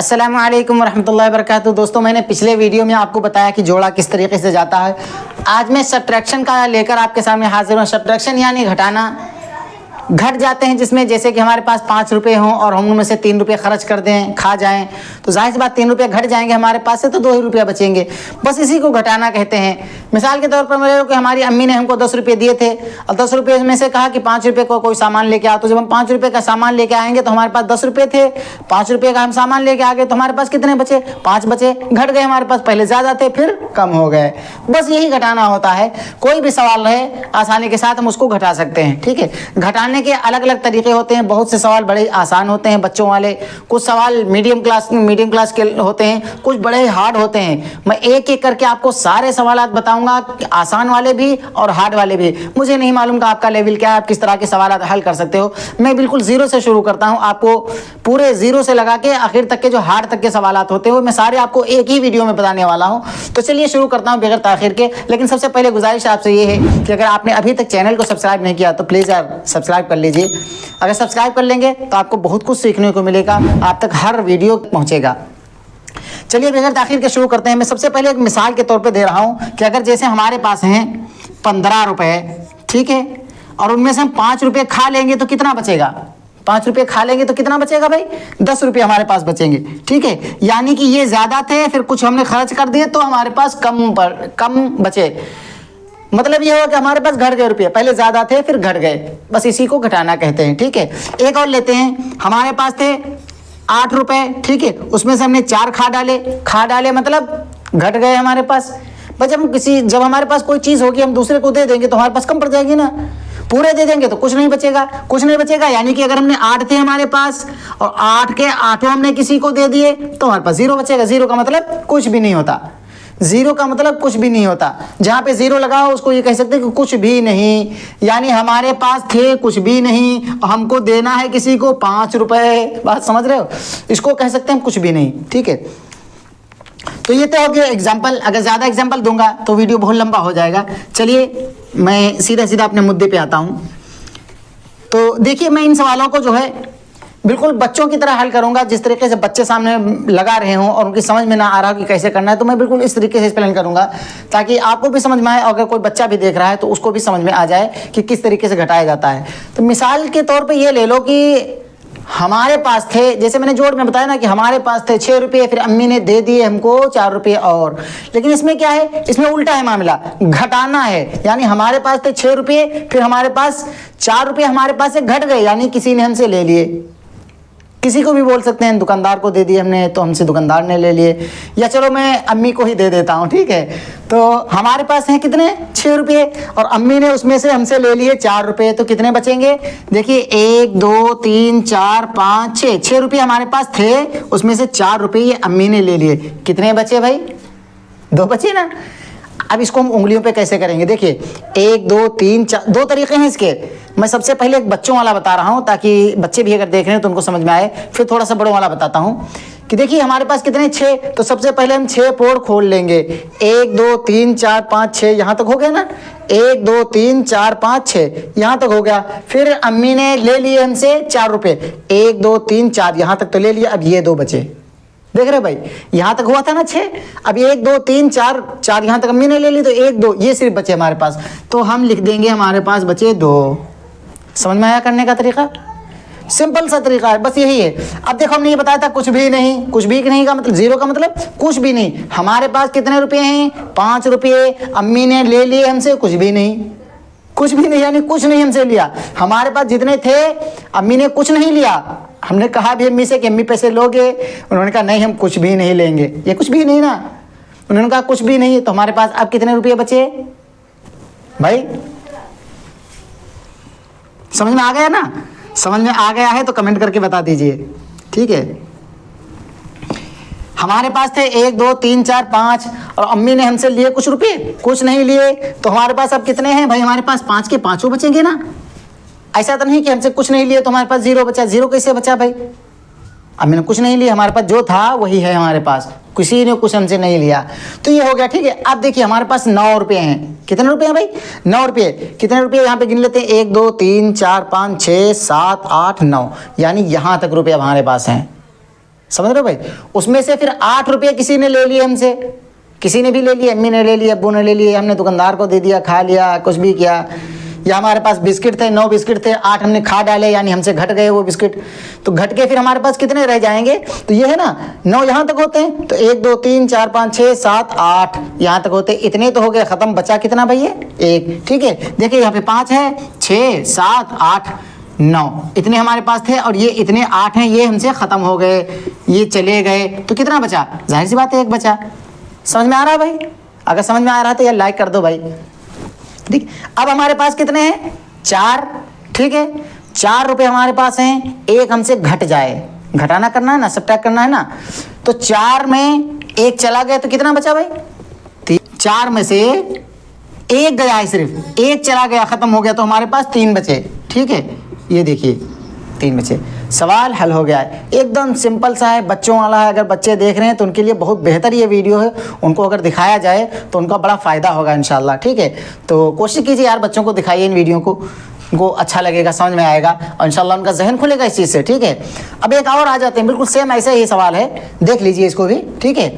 अस्सलामु अलैकुम वरहमतुल्लाहि वबरकातुहू। दोस्तों, मैंने पिछले वीडियो में आपको बताया कि जोड़ा किस तरीके से जाता है। आज मैं सब्ट्रैक्शन का लेकर आपके सामने हाजिर हूँ। सब्ट्रैक्शन यानी घटाना। घट जाते हैं जिसमें जैसे कि हमारे पास 5 रुपये हों और हम उनमें से 3 रुपये खर्च कर दें, खा जाएं, तो जाहिर सी बात 3 रुपये घट जाएंगे हमारे पास से, तो 2 ही रुपया बचेंगे। बस इसी को घटाना कहते हैं। मिसाल के तौर पर मेरे कि हमारी अम्मी ने हमको 10 रुपये दिए थे और 10 रुपये में से कहा कि 5 रुपये को कोई सामान लेके आओ। तो जब हम 5 रुपये का सामान लेके आएंगे तो हमारे पास 10 रुपये थे। 5 रुपये का हम सामान लेके आ गए तो हमारे पास कितने बचे? 5 बचे। घट गए हमारे पास, पहले ज़्यादा थे फिर कम हो गए। बस यही घटाना होता है। कोई भी सवाल रहे आसानी के साथ हम उसको घटा सकते हैं। ठीक है, घटाने के अलग अलग तरीके होते हैं। बहुत से सवाल बड़े आसान होते हैं बच्चों वाले, कुछ सवाल मीडियम क्लास के होते हैं, कुछ बड़े हार्ड होते हैं। मैं एक एक करके आपको सारे सवाल बताऊंगा, आसान वाले भी और हार्ड वाले भी। मुझे नहीं मालूम कि आपका लेवल क्या है, आप किस तरह के सवाल हल कर सकते हो। मैं बिल्कुल जीरो से शुरू करता हूं, आपको पूरे जीरो से लगा के आखिर तक के जो हार्ड तक के सवाल होते हैं वो मैं सारे आपको एक ही वीडियो में बताने वाला हूं। तो चलिए शुरू करता हूं बगैर ताखिर के। लेकिन सबसे पहले गुजारिश आपसे ये है कि अगर आपने अभी तक चैनल को सब्सक्राइब नहीं किया तो प्लीज़ यार सब्सक्राइब कर लीजिए। अगर सब्सक्राइब कर लेंगे तो आपको बहुत कुछ सीखने को मिलेगा, आप तक हर वीडियो पहुंचेगा। चलिए बगैर ताखिर के शुरू करते हैं। मैं सबसे पहले एक मिसाल के तौर पे दे रहा हूं कि अगर जैसे हमारे पास हैं 15 रुपए, ठीक है, और उनमें से हम 5 रुपये खा लेंगे तो कितना बचेगा? 5 रुपये खा लेंगे तो कितना बचेगा भाई? 10 रुपये हमारे पास बचेंगे। ठीक है, यानी कि ये ज़्यादा थे, फिर कुछ हमने खर्च कर दिए तो हमारे पास कम बचे। मतलब ये हुआ कि हमारे पास घट गए रुपये, पहले ज़्यादा थे फिर घट गए। बस इसी को घटाना कहते हैं। ठीक है, एक और लेते हैं। हमारे पास थे 8 रुपये, ठीक है, उसमें से हमने 4 खा डाले मतलब घट गए हमारे पास। बस जब हमारे पास कोई चीज़ होगी हम दूसरे को दे देंगे तो हमारे पास कम पड़ जाएगी ना। पूरे दे देंगे तो कुछ नहीं बचेगा। यानी कि अगर हमने 8 थे हमारे पास और 8 के 8 हमने किसी को दे दिए तो हमारे पास 0 बचेगा। 0 का मतलब कुछ भी नहीं होता। 0 का मतलब कुछ भी नहीं होता। जहाँ पे 0 लगा हो उसको ये कह सकते हैं कि कुछ भी नहीं। यानी हमारे पास थे कुछ भी नहीं और हमको देना है किसी को 5 रुपए। बात समझ रहे हो? इसको कह सकते हैं कुछ भी नहीं। ठीक है, तो ये तो हो गया एग्जाम्पल। अगर ज़्यादा एग्जाम्पल दूंगा तो वीडियो बहुत लंबा हो जाएगा। चलिए मैं सीधा अपने मुद्दे पे आता हूँ। तो देखिए, मैं इन सवालों को जो है बिल्कुल बच्चों की तरह हल करूंगा। जिस तरीके से बच्चे सामने लगा रहे हों और उनकी समझ में ना आ रहा कि कैसे करना है, तो मैं बिल्कुल इस तरीके से एक्सप्लेन करूंगा ताकि आपको भी समझ में आए और अगर कोई बच्चा भी देख रहा है तो उसको भी समझ में आ जाए कि किस तरीके से घटाया जाता है। तो मिसाल के तौर पे ये ले लो कि हमारे पास थे, जैसे मैंने जोड़ में बताया ना कि हमारे पास थे 6 रुपये, फिर अम्मी ने दे दिए हमको 4 रुपये और। लेकिन इसमें क्या है? इसमें उल्टा है मामला, घटाना है। यानी हमारे पास थे 6 रुपये, फिर हमारे पास 4 रुपये हमारे पास से घट गए, यानी किसी ने हमसे ले लिए। किसी को भी बोल सकते हैं, दुकानदार को दे दिए हमने तो हमसे दुकानदार ने ले लिए, या चलो मैं अम्मी को ही दे देता हूँ। ठीक है, तो हमारे पास हैं कितने? 6 रुपये और अम्मी ने उसमें से हमसे ले लिए 4 रुपये, तो कितने बचेंगे? देखिए 1 2 3 4 5 6 6 रुपये हमारे पास थे, उसमें से 4 रुपये ये अम्मी ने ले लिए। कितने बचे भाई? 2 बचे ना। अब इसको हम उंगलियों पे कैसे करेंगे? देखिए 1 2 3 4, 2 तरीके हैं इसके। मैं सबसे पहले एक बच्चों वाला बता रहा हूं ताकि बच्चे भी अगर देख रहे हैं तो उनको समझ में आए। फिर थोड़ा सा बड़ों वाला बताता हूं कि देखिए हमारे पास कितने 6, तो सबसे पहले हम 6 पोर खोल लेंगे। 1 2 3 4 5 6, यहाँ तक हो गया ना। 1 2 3 4 5 6 यहाँ तक हो गया। फिर अम्मी ने ले लिए हमसे 4 रुपये, 1 2 3 4 यहाँ तक तो ले लिया। अब ये 2 बचे, देख रहे भाई, यहाँ तक हुआ था ना 6। अब 1 2 3 4 यहाँ तक अम्मी ने ले ली तो 1 2 ये सिर्फ बचे हमारे पास, तो हम लिख देंगे हमारे पास बचे 2। समझ में आया करने का तरीका? सिंपल सा तरीका है, बस यही है। अब देखो हमने ये बताया था कुछ भी नहीं का मतलब 0 का मतलब कुछ भी नहीं। हमारे पास कितने रुपये हैं? 5 रुपये। अम्मी ने ले लिए हमसे कुछ भी नहीं, यानी कुछ नहीं हमसे लिया। हमारे पास जितने थे अम्मी ने कुछ नहीं लिया। हमने कहा भी अम्मी से कि अम्मी पैसे लोगे? उन्होंने कहा नहीं, हम कुछ भी नहीं लेंगे। ये कुछ भी नहीं ना, उन्होंने कहा कुछ भी नहीं। तो हमारे पास अब कितने रुपये बचे भाई? समझ में आ गया ना? समझ में आ गया है तो कमेंट करके बता दीजिए। ठीक है, हमारे पास थे 1 2 3 4 5 और अम्मी ने हमसे लिए कुछ रुपये, कुछ नहीं लिए। तो हमारे पास अब कितने हैं भाई? हमारे पास 5 के 5 बचेंगे ना। ऐसा तो नहीं कि हमसे कुछ नहीं लिए तो हमारे पास 0 बचा। 0 कैसे बचा भाई? अम्मी ने कुछ नहीं लिया, हमारे पास जो था वही है हमारे पास, किसी ने कुछ हमसे नहीं लिया। तो ये हो गया। ठीक है, अब देखिए हमारे पास 9 रुपये हैं। कितने रुपये हैं भाई? 9 रुपये। कितने रुपये यहाँ पे गिन लेते हैं? 1 2 3 4 5 6 7 8 9, यानी यहाँ तक रुपये हमारे पास हैं। समझ रहे हो भाई। उसमें से फिर 8 रुपये किसी ने ले लिए हमसे, किसी ने भी ले लिए, अम्मी ने ले लिए, अब्बू ने ले लिए, हमने दुकानदार को दे दिया, खा लिया, कुछ भी किया। या हमारे पास बिस्किट थे, 9 बिस्किट थे, 8 हमने खा डाले, यानी हमसे घट गए वो बिस्किट। तो घट के फिर हमारे पास कितने रह जाएंगे? तो ये है ना 9 यहाँ तक होते हैं, तो 1 2 3 4 5 6 7 8 यहाँ तक होते हैं। इतने तो हो गए ख़त्म, बचा कितना भाई? 1। ठीक है, देखिए यहाँ पे 5 है, 6 7 8 9 इतने हमारे पास थे, और ये इतने 8 हैं, ये हमसे ख़त्म हो गए, ये चले गए। तो कितना बचा? जाहिर सी बात है 1 बचा। समझ में आ रहा है भाई? अगर समझ में आ रहा है तो यार लाइक कर दो भाई। ठीक, अब हमारे पास कितने हैं? 4। ठीक है, 4 रुपये हमारे पास हैं, 1 हमसे घट जाए, घटाना करना है ना, सब्ट्रैक्ट करना है ना। तो 4 में 1 चला गया तो कितना बचा भाई? 4 में से 1 गया है, सिर्फ 1 चला गया, ख़त्म हो गया, तो हमारे पास 3 बचे। ठीक है, ये देखिए 3 बचे। सवाल हल हो गया है, एकदम सिंपल सा है, बच्चों वाला है। अगर बच्चे देख रहे हैं तो उनके लिए बहुत बेहतर ये वीडियो है, उनको अगर दिखाया जाए तो उनका बड़ा फ़ायदा होगा इंशाल्लाह। ठीक है, तो कोशिश कीजिए यार, बच्चों को दिखाइए इन वीडियो को, उनको अच्छा लगेगा, समझ में आएगा, और इंशाल्लाह उनका जहन खुलेगा इस चीज़ से। ठीक है, अब एक और आ जाते हैं, बिल्कुल सेम ऐसे ही सवाल है, देख लीजिए इसको भी। ठीक है,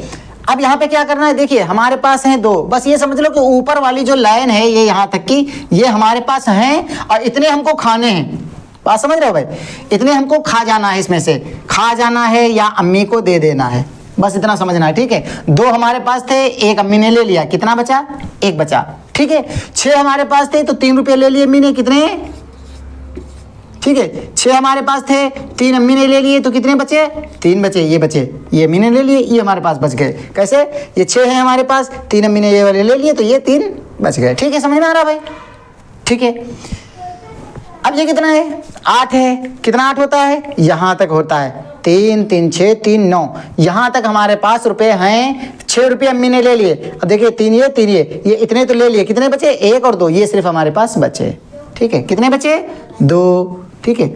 अब यहाँ पे क्या करना है, देखिए हमारे पास हैं 2, बस ये समझ लो कि ऊपर वाली जो लाइन है ये यहाँ तक की, ये हमारे पास हैं, और इतने हमको खाने हैं। बात समझ रहे हो भाई? इतने हमको खा जाना है, इसमें से खा जाना है या अम्मी को दे देना है, बस इतना समझना है। ठीक है, 2 हमारे पास थे, 1 अम्मी ने ले लिया, कितना बचा? 1 बचा। ठीक है, 6 हमारे पास थे तो 3 रुपये ले लिए अम्मी ने, कितने? ठीक है, 6 हमारे पास थे, 3 अम्मी ने ले लिए, तो कितने बचे? 3 बचे, ये बचे, ये अम्मी ने ले लिए, ये हमारे पास बच गए। कैसे? ये 6 है हमारे पास, 3 अम्मी ने ये वाले ले लिए, तो ये 3 बच गए। ठीक है, समझ में आ रहा भाई? ठीक है, अब ये कितना है? 8 है, कितना 8 होता है? यहाँ तक होता है, 3 3 6 3 9, यहाँ तक हमारे पास रुपए हैं। 6 रुपये अम्मी ने ले लिए, अब देखिए 3 ये इतने तो ले लिए, कितने बचे? 1 और 2, ये सिर्फ हमारे पास बचे। ठीक है, कितने बचे? 2। ठीक है,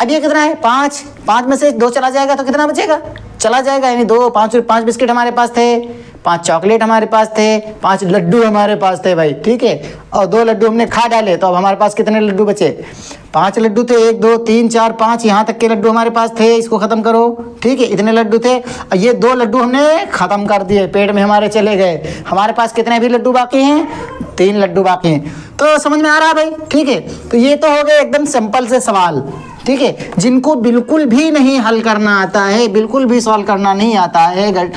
अब ये कितना है? 5। 5 में से 2 चला जाएगा तो कितना बचेगा? चला जाएगा, यानी 2 5 बिस्किट हमारे पास थे, 5 चॉकलेट हमारे पास थे, 5 लड्डू हमारे पास थे भाई। ठीक है, और 2 लड्डू हमने खा डाले, तो अब हमारे पास कितने लड्डू बचे? 5 लड्डू थे, 1 2 3 4 5 यहाँ तक के लड्डू हमारे पास थे, इसको ख़त्म करो। ठीक है, इतने लड्डू थे, और ये 2 लड्डू हमने ख़त्म कर दिए, पेट में हमारे चले गए। हमारे पास कितने भी लड्डू बाकी हैं? 3 लड्डू बाकी हैं। तो समझ में आ रहा है भाई? ठीक है, तो ये तो हो गए एकदम सिंपल से सवाल। ठीक है, जिनको बिल्कुल भी नहीं हल करना आता है, बिल्कुल भी सॉल्व करना नहीं आता है,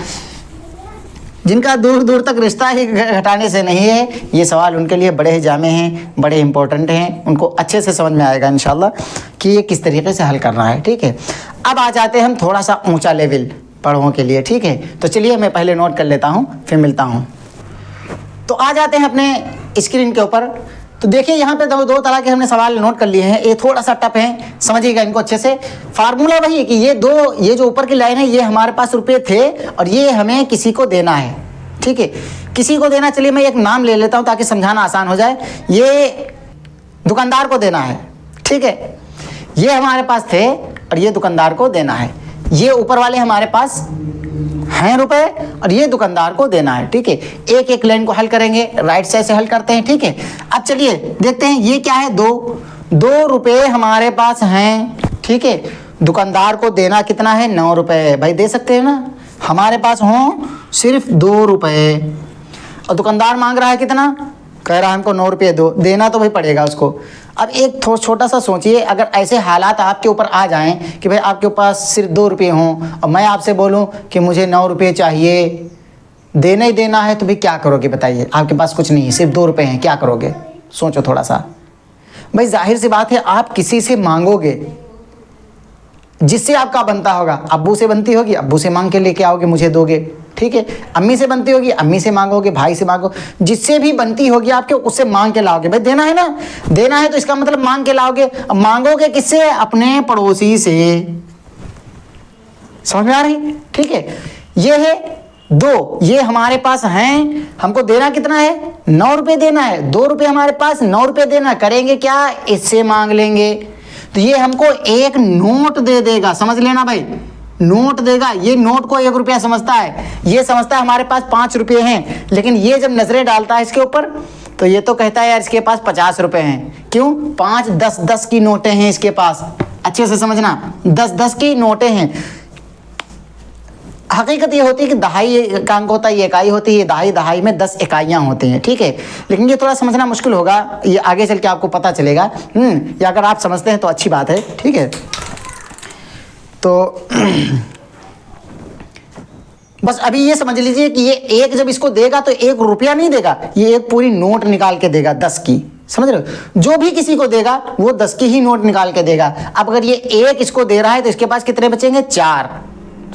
जिनका दूर दूर तक रिश्ता ही घटाने से नहीं है, ये सवाल उनके लिए बड़े ही जामे हैं, बड़े इंपॉर्टेंट हैं, उनको अच्छे से समझ में आएगा इंशाल्लाह कि ये किस तरीके से हल करना है। ठीक है, अब आ जाते हैं हम थोड़ा सा ऊंचा लेवल पढ़ों के लिए। ठीक है, तो चलिए मैं पहले नोट कर लेता हूँ, फिर मिलता हूँ। तो आ जाते हैं अपने स्क्रीन के ऊपर। तो देखिए यहाँ पे 2 तरह के हमने सवाल नोट कर लिए हैं, ये थोड़ा सा टफ है, समझिएगा इनको अच्छे से। फार्मूला वही है कि ये जो ऊपर की लाइन है, ये हमारे पास रुपये थे, और ये हमें किसी को देना है। ठीक है, किसी को देना, चलिए मैं एक नाम ले लेता हूँ ताकि समझाना आसान हो जाए। ये दुकानदार को देना है। ठीक है, ये हमारे पास थे और ये दुकानदार को देना है। ये ऊपर वाले हमारे पास हैं रुपए, और ये दुकानदार को देना है। ठीक है, एक एक लाइन को हल करेंगे, राइट साइड से हल करते हैं। ठीक है, अब चलिए देखते हैं ये क्या है। 2 रुपये हमारे पास हैं। ठीक है, दुकानदार को देना कितना है? 9 रुपये। भाई दे सकते हैं ना, हमारे पास हों सिर्फ 2 रुपये, और दुकानदार मांग रहा है कितना? कह रहा है हमको 9 रुपये दो, देना तो भाई पड़ेगा उसको। अब एक छोटा सा सोचिए, अगर ऐसे हालात आपके ऊपर आ जाएं कि भाई आपके पास सिर्फ 2 रुपये हों, और मैं आपसे बोलूं कि मुझे 9 रुपये चाहिए, देना ही देना है, तो भाई क्या करोगे बताइए? आपके पास कुछ नहीं है, सिर्फ 2 रुपये हैं, क्या करोगे? सोचो थोड़ा सा। भाई जाहिर सी बात है, आप किसी से मांगोगे जिससे आपका बनता होगा। अब्बू से बनती होगी, अब्बू से मांग के लेके आओगे, मुझे दोगे। ठीक है, अम्मी से बनती होगी, अम्मी से मांगोगे, भाई से मांगो, जिससे भी बनती होगी आपके, उससे मांग के लाओगे। भाई देना है ना, देना है तो इसका मतलब मांग के लाओगे। मांगोगे किससे? अपने पड़ोसी से। समझ में आ रही? ठीक है, ये है 2, ये हमारे पास हैं, हमको देना कितना है? 9 रुपये देना है। 2 रुपये हमारे पास, 9 रुपये देना। करेंगे क्या? इससे मांग लेंगे, तो ये हमको एक नोट दे देगा। समझ लेना भाई, नोट देगा। ये नोट को 1 रुपया समझता है, ये समझता है हमारे पास 5 रुपये हैं, लेकिन ये जब नजरें डालता है इसके ऊपर, तो ये तो कहता है यार इसके पास 50 रुपये हैं। क्यों? 5 10 10 की नोटें हैं इसके पास। अच्छे से समझना, 10 10 की नोटें हैं। हकीकत ये होती है कि दहाई का अंक होता है, ये इकाई होती है, दहाई दहाई में 10 इकाइयाँ होती हैं, ठीक है। लेकिन ये थोड़ा समझना मुश्किल होगा, ये आगे चल के आपको पता चलेगा। या अगर आप समझते हैं तो अच्छी बात है, ठीक है। तो बस अभी ये समझ लीजिए कि ये एक जब इसको देगा तो 1 रुपया नहीं देगा, ये एक पूरी नोट निकाल के देगा 10 की, समझ रहे हो। जो भी किसी को देगा वो 10 की ही नोट निकाल के देगा। अब अगर ये 1 इसको दे रहा है तो इसके पास कितने बचेंगे? 4,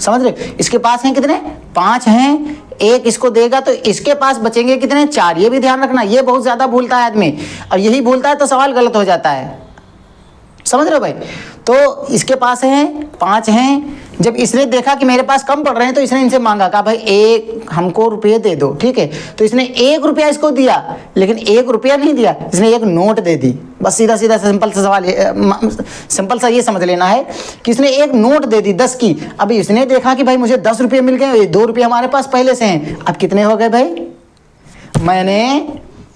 समझ रहे हो। इसके पास हैं कितने? 5 हैं। 1 इसको देगा तो इसके पास बचेंगे कितने? 4। ये भी ध्यान रखना, ये बहुत ज्यादा भूलता है आदमी, और यही भूलता है तो सवाल गलत हो जाता है, समझ रहे हो भाई। तो इसके पास हैं 5 हैं। जब इसने देखा कि मेरे पास कम पड़ रहे हैं तो इसने इनसे मांगा, कहा भाई 1 हमको रुपये दे दो, ठीक है। तो इसने 1 रुपया इसको दिया, लेकिन 1 रुपया नहीं दिया, इसने 1 नोट दे दी। बस सीधा सीधा सिंपल सा सवाल, सिंपल सा ये समझ लेना है कि इसने 1 नोट दे दी 10 की। अभी इसने देखा कि भाई मुझे 10 रुपये मिल गए, 2 रुपये हमारे पास पहले से हैं। अब कितने हो गए भाई?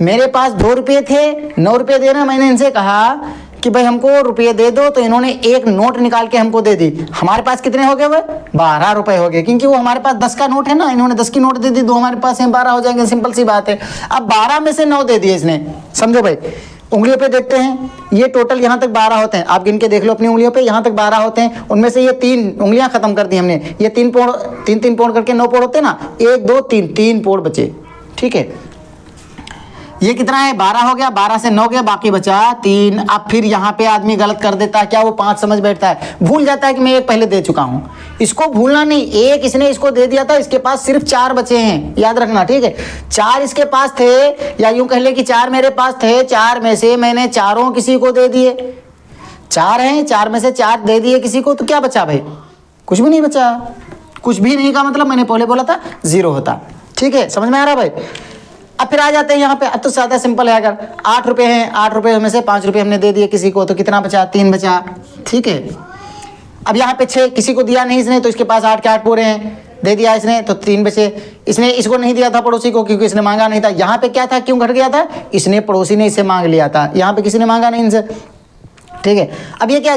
मेरे पास 2 रुपये थे, 9 रुपये देना। मैंने इनसे कहा कि भाई हमको रुपये दे दो, तो इन्होंने 1 नोट निकाल के हमको दे दी। हमारे पास कितने हो गए भाई? 12 रुपये हो गए, क्योंकि वो हमारे पास 10 का नोट है ना, इन्होंने 10 की नोट दे दी, 2 हमारे पास हैं, 12 हो जाएंगे, सिंपल सी बात है। अब 12 में से 9 दे दिए इसने, समझो भाई। उंगलियों पे देखते हैं, ये टोटल यहाँ तक 12 होते हैं, आप गिन के देख लो अपनी उंगलियों पे, यहाँ तक 12 होते हैं। उनमें से ये 3 उंगलियाँ खत्म कर दी हमने, ये 3 पोड़ करके 9 पोड़ होते हैं ना, 1 2 3 पोड़ बचे, ठीक है। ये कितना है? 12 हो गया, 12 से 9 गया, बाकी बचा 3। अब फिर यहाँ पे आदमी गलत कर देता है, क्या वो 5 समझ बैठता है, भूल जाता है कि मैं 1 पहले दे चुका हूँ। इसको भूलना नहीं, 1 इसने इसको दे दिया था, इसके पास सिर्फ 4 बचे हैं, याद रखना, ठीक है। 4 इसके पास थे, या यूं कह ले कि 4 मेरे पास थे, 4 में से मैंने चारों किसी को दे दिए। 4 हैं, 4 में से 4 दे दिए किसी को, तो क्या बचा भाई? कुछ भी नहीं बचा। कुछ भी नहीं का मतलब मैंने पहले बोला था 0 होता, ठीक है। समझ में आ रहा भाई? अब फिर आ जाते हैं यहाँ पे। अब तो ज़्यादा सिंपल है, अगर 8 रुपये हैं, 8 रुपये में से 5 रुपये हमने दे दिए किसी को, तो कितना बचा? 3 बचा, ठीक है। अब यहाँ पे 6 किसी को दिया नहीं इसने, तो इसके पास 8 के 8 पूरे हैं, दे दिया इसने, तो 3 बचे। इसने इसको नहीं दिया था पड़ोसी को, क्योंकि इसने मांगा नहीं था। यहाँ पे क्या था, क्यों घट गया था? इसने पड़ोसी ने इससे मांग लिया था, यहाँ पे किसी ने मांगा नहीं इनसे, ठीक है। अब ये क्या,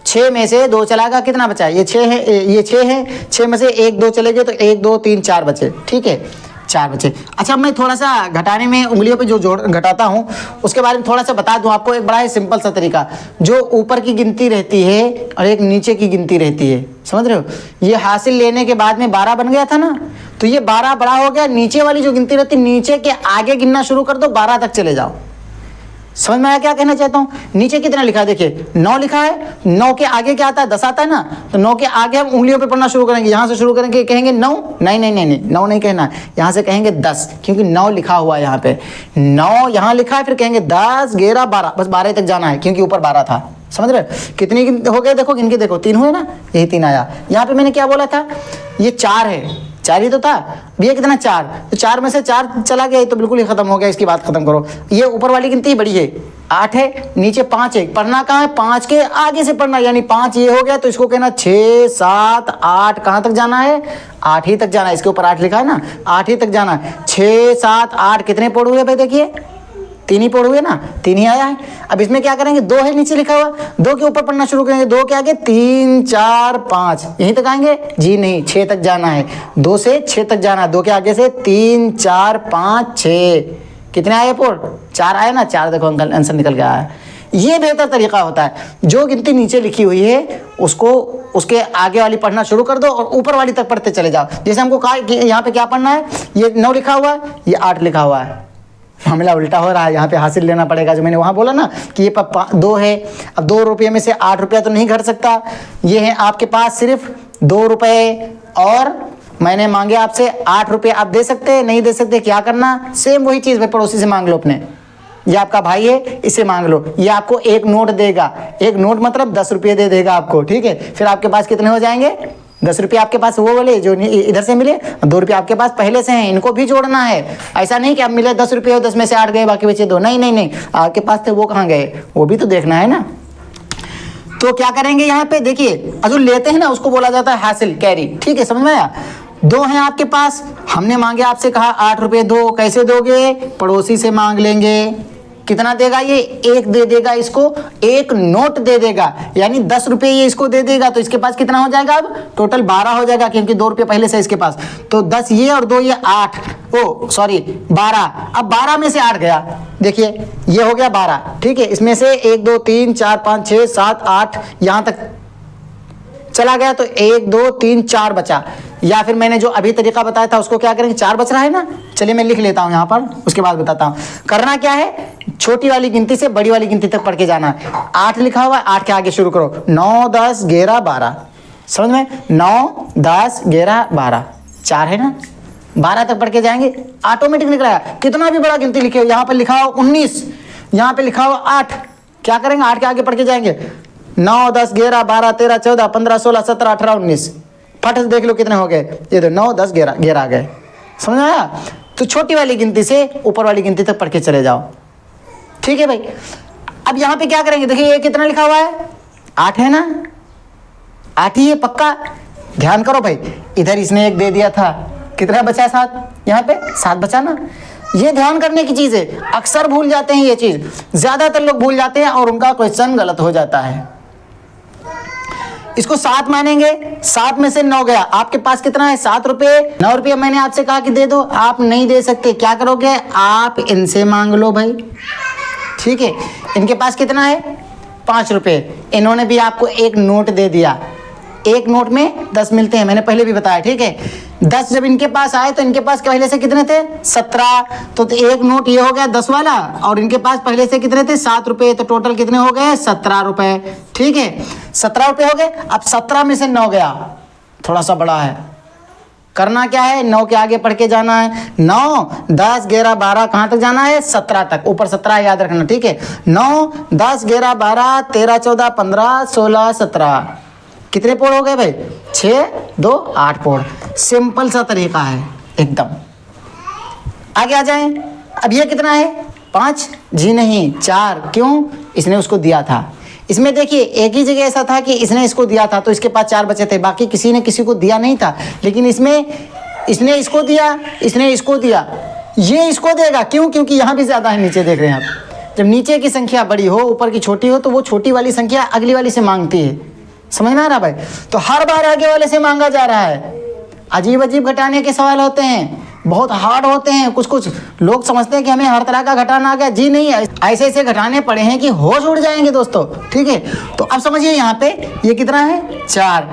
6 में से 2 चला गया, कितना बचा? ये 6 है, ये 6 है, 6 में से 1 2 चले गए, तो 1 2 3 4 बचे, ठीक है, 4 बचे। अच्छा, मैं थोड़ा सा घटाने में उंगलियों पे जो जोड़ घटाता हूँ उसके बारे में थोड़ा सा बता दूँ आपको। एक बड़ा ही सिंपल सा तरीका, जो ऊपर की गिनती रहती है और एक नीचे की गिनती रहती है, समझ रहे हो। ये हासिल लेने के बाद में 12 बन गया था ना, तो ये 12 बड़ा हो गया। नीचे वाली जो गिनती रहती है, नीचे के आगे गिनना शुरू कर दो, 12 तक चले जाओ। समझ में आया क्या कहना चाहता हूँ? नीचे कितना लिखा है, देखिए 9 लिखा है, 9 के आगे क्या आता है? 10 आता है ना, तो 9 के आगे हम उंगलियों पे पढ़ना शुरू करेंगे। यहाँ से शुरू करेंगे, कहेंगे 9, नहीं नहीं नहीं नहीं 9 नहीं कहना, यहाँ से कहेंगे 10, क्योंकि 9 लिखा हुआ है यहाँ पे, 9 यहाँ लिखा है, फिर कहेंगे 10 11 12, बस 12 तक जाना है, क्योंकि ऊपर 12 था। समझ रहे? कितनी हो गए देखो, गिन के देखो, 3 हुए ना, यही 3 आया। यहाँ पे मैंने क्या बोला था, ये 4 है, 4 ही तो था भैया, कितना 4, तो 4 में से 4 चला गया, तो बिल्कुल ही खत्म हो गया, इसकी बात खत्म करो। ये ऊपर वाली गिनती बड़ी है, 8 है, नीचे 5 है, पढ़ना कहाँ है? 5 के आगे से पढ़ना, यानी 5 ये हो गया, तो इसको कहना 6 7 8, कहाँ तक जाना है? 8 ही तक जाना है। इसके ऊपर 8 लिखा है ना, 8 ही तक जाना है। 6 7 8 कितने पोड़ हुए भाई? देखिए 3 ही पोड़ हुए ना, 3 ही आया है। अब इसमें क्या करेंगे, 2 है नीचे लिखा हुआ, 2 के ऊपर पढ़ना शुरू करेंगे, 2 के आगे 3 4 5, यहीं तक आएंगे जी? नहीं, 6 तक जाना है, 2 से 6 तक जाना है, 2 के आगे से 3 4 5 6, कितने आए पोड़? 4 आए ना, 4 देखो आंसर निकल गया है। ये बेहतर तरीका होता है, जो गिनती नीचे लिखी हुई है उसको उसके आगे वाली पढ़ना शुरू कर दो और ऊपर वाली तक पढ़ते चले जाओ। जैसे हमको कहा कि यहाँ पे क्या पढ़ना है, ये 9 लिखा हुआ है, ये 8 लिखा हुआ है, मामला उल्टा हो रहा है। यहाँ पे हासिल लेना पड़ेगा, जो मैंने वहाँ बोला ना कि ये 2 है। अब 2 रुपये में से 8 रुपया तो नहीं घट सकता, ये है आपके पास सिर्फ 2 रुपये, और मैंने मांगे आपसे 8 रुपये। आप दे सकते हैं, नहीं दे सकते, क्या करना? सेम वही चीज़ भाई, पड़ोसी से मांग लो अपने, ये आपका भाई है, इससे मांग लो। ये आपको 1 नोट देगा, 1 नोट मतलब 10 रुपये दे देगा आपको, ठीक है। फिर आपके पास कितने हो जाएंगे? 10 रुपये आपके पास वो वाले जो इधर से मिले, 2 रुपये आपके पास पहले से हैं, इनको भी जोड़ना है। ऐसा नहीं कि अब मिले 10 रुपये हो, 10 में से 8 गए, बाकी बचे 2, नहीं नहीं नहीं, आपके पास थे वो कहाँ गए, वो भी तो देखना है ना। तो क्या करेंगे यहाँ पे, देखिए जो लेते हैं ना उसको बोला जाता है हासिल, कैरी, ठीक है, समझ में आया। 2 हैं आपके पास, हमने मांगे आपसे, कहा 8 रुपये दो, कैसे दोगे? पड़ोसी से मांग लेंगे, कितना देगा ये, एक दे देगा इसको, एक नोट दे देगा, यानी 10 रुपये ये इसको दे देगा। तो इसके पास कितना हो जाएगा, अब टोटल 12 हो जाएगा, क्योंकि 2 रुपये पहले से इसके पास। तो 10 ये और 2 ये 8, ओ सॉरी 12। अब 12 में से 8 गया, देखिए ये हो गया 12, ठीक है। इसमें से 1 2 3 4 5 6 7 8 यहाँ तक चला गया, तो 1 2 3 4 बचा। या फिर मैंने जो अभी तरीका बताया था उसको क्या करेंगे, 4 बच रहा है ना, चलिए मैं लिख लेता हूँ यहाँ पर, उसके बाद बताता हूँ। करना क्या है, छोटी वाली गिनती से बड़ी वाली गिनती तक पढ़ के जाना है। 8 लिखा हुआ है, 8 के आगे शुरू करो, 9 10 11 12, समझ में, 9 10 11 12, 4 है ना, 12 तक पढ़ के जाएंगे, ऑटोमेटिक निकला। कितना भी बड़ा गिनती लिखे हो, यहाँ पर लिखा हो 19, यहाँ पे लिखा हो 8, क्या करेंगे, 8 के आगे पढ़ के जाएंगे, 9 10 11 12 13 14 15 16 17 18 19, फट से देख लो कितने हो गए, ये तो 9 10 11 11 आ गए, समझ आया। तो छोटी वाली गिनती से ऊपर वाली गिनती तक पढ़ के चले जाओ, ठीक है भाई। अब यहाँ पे क्या करेंगे, देखिए ये कितना लिखा हुआ है, 8 है ना, 8 ही है पक्का। ध्यान करो भाई, इधर इसने 1 दे दिया था, कितना बचा, 7, यहाँ पे 7 बचा ना। ये ध्यान करने की चीज़ है, अक्सर भूल जाते हैं ये चीज़, ज़्यादातर लोग भूल जाते हैं और उनका क्वेश्चन गलत हो जाता है। इसको 7 मानेंगे, 7 में से 9 गया, आपके पास कितना है, 7 रुपये। 9 रुपये मैंने आपसे कहा कि दे दो, आप नहीं दे सकते, क्या करोगे, आप इनसे मांग लो भाई, ठीक है। इनके पास कितना है, 5 रुपये, इन्होंने भी आपको एक नोट दे दिया, एक नोट में 10 मिलते हैं, मैंने पहले भी बताया, ठीक है। 10 जब इनके पास आए तो इनके पास पहले से कितने थे, 17, तो एक नोट ये हो गया 10 वाला, और इनके पास पहले से कितने थे, 7 रुपये, तो टोटल कितने हो गए, 17 रुपये, ठीक है। 17 रुपये हो गए। अब 17 में से 9 गया, थोड़ा सा बड़ा है, करना क्या है, 9 के आगे पढ़ के जाना है, 9 10 11 12 कहाँ तक जाना है, 17 तक, ऊपर 17 याद रखना, ठीक है। 9 10 11 12 13 14 15 16 17, कितने पोड़ हो गए भाई, 6 2 8 पोड़। सिंपल सा तरीका है एकदम। आगे आ जाएं, अब ये कितना है, 5, जी नहीं 4, क्यों, इसने उसको दिया था। इसमें देखिए एक ही जगह ऐसा था कि इसने इसको दिया था तो इसके पास 4 बचे थे, बाकी किसी ने किसी को दिया नहीं था, लेकिन इसमें इसने इसको दिया, इसने इसको दिया, ये इसको देगा, क्यों, क्योंकि यहाँ भी ज़्यादा है, नीचे देख रहे हैं आप। जब नीचे की संख्या बड़ी हो, ऊपर की छोटी हो, तो वो छोटी वाली संख्या अगली वाली से मांगती है, समझ में आ रहा भाई। तो हर बार आगे वाले से मांगा जा रहा है। अजीब अजीब घटाने के सवाल होते हैं, बहुत हार्ड होते हैं। कुछ कुछ लोग समझते हैं कि हमें हर तरह का घटाना आ गया, जी नहीं, ऐसे ऐसे घटाने पड़े हैं कि होश उड़ जाएंगे दोस्तों, ठीक है। तो अब समझिए यहाँ पे ये कितना है, 4,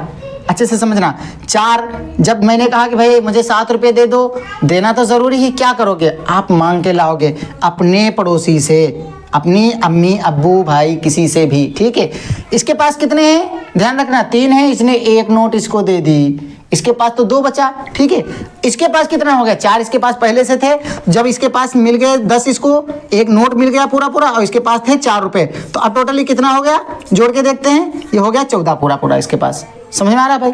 अच्छे से समझना। 4, जब मैंने कहा कि भाई मुझे 7 रुपये दे दो, देना तो ज़रूरी है, क्या करोगे, आप मांग के लाओगे अपने पड़ोसी से, अपनी अम्मी अब्बू भाई किसी से भी, ठीक है। इसके पास कितने हैं, ध्यान रखना, 3 है, इसने एक नोट इसको दे दी, इसके पास तो 2 बचा, ठीक है। इसके पास कितना हो गया, 4 इसके पास पहले से थे, जब इसके पास मिल गए 10, इसको एक नोट मिल गया पूरा पूरा, और इसके पास थे 4 रुपये, तो अब टोटली कितना हो गया, जोड़ के देखते हैं, ये हो गया 14 पूरा पूरा इसके पास, समझ में आ रहा भाई।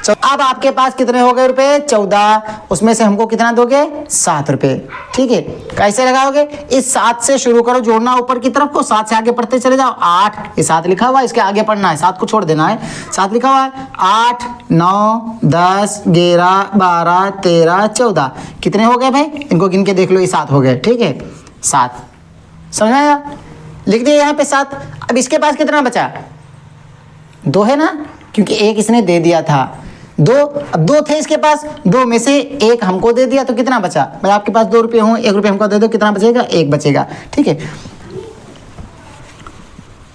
अब आपके पास कितने हो गए रुपए, 14, उसमें से हमको कितना दोगे, 7 रुपये, ठीक है। कैसे लगाओगे, इस 7 से शुरू करो जोड़ना ऊपर की तरफ को, 7 से आगे पढ़ते चले जाओ, 8, ये 7 लिखा हुआ है, इसके आगे पढ़ना है, 7 को छोड़ देना है, 7 लिखा हुआ है, 8 9 10 11 12 13 14, कितने हो गए भाई, इनको गिन के देख लो, ये 7 हो गए, ठीक है, 7, समझ में आया, लिख दिया यहाँ पे 7। अब इसके पास कितना बचा, 2 है ना, क्योंकि एक इसने दे दिया था, 2, अब 2 थे इसके पास, 2 में से 1 हमको दे दिया, तो कितना बचा भाई, आपके पास 2 रुपये हों, 1 रुपये हमको दे दो, कितना बचेगा, 1 बचेगा, ठीक है।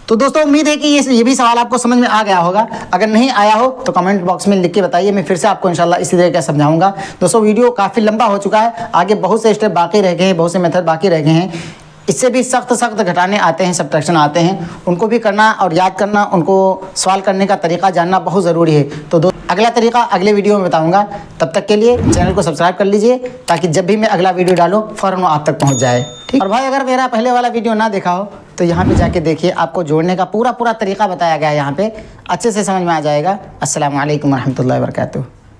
तो दोस्तों उम्मीद है कि ये भी सवाल आपको समझ में आ गया होगा। अगर नहीं आया हो तो कमेंट बॉक्स में लिख के बताइए, मैं फिर से आपको इंशाल्लाह इसी तरीके से समझाऊंगा। दोस्तों वीडियो काफ़ी लंबा हो चुका है, आगे बहुत से स्टेप बाकी रह गए हैं, बहुत से मेथड बाकी रह गए हैं, इससे भी सख्त घटाने आते हैं, सब्ट्रैक्शन आते हैं, उनको भी करना और याद करना, उनको सवाल करने का तरीका जानना बहुत ज़रूरी है। तो अगला तरीका अगले वीडियो में बताऊंगा, तब तक के लिए चैनल को सब्सक्राइब कर लीजिए, ताकि जब भी मैं अगला वीडियो डालूँ फ़ौरन वो आप तक पहुंच जाए, ठीक। और भाई अगर मेरा पहले वाला वीडियो ना देखा हो तो यहाँ पे जाके देखिए, आपको जोड़ने का पूरा तरीका बताया गया है, यहाँ पे अच्छे से समझ में आ जाएगा। अस्सलामु अलैकुम रहमतुल्लाहि व बरकातुहू।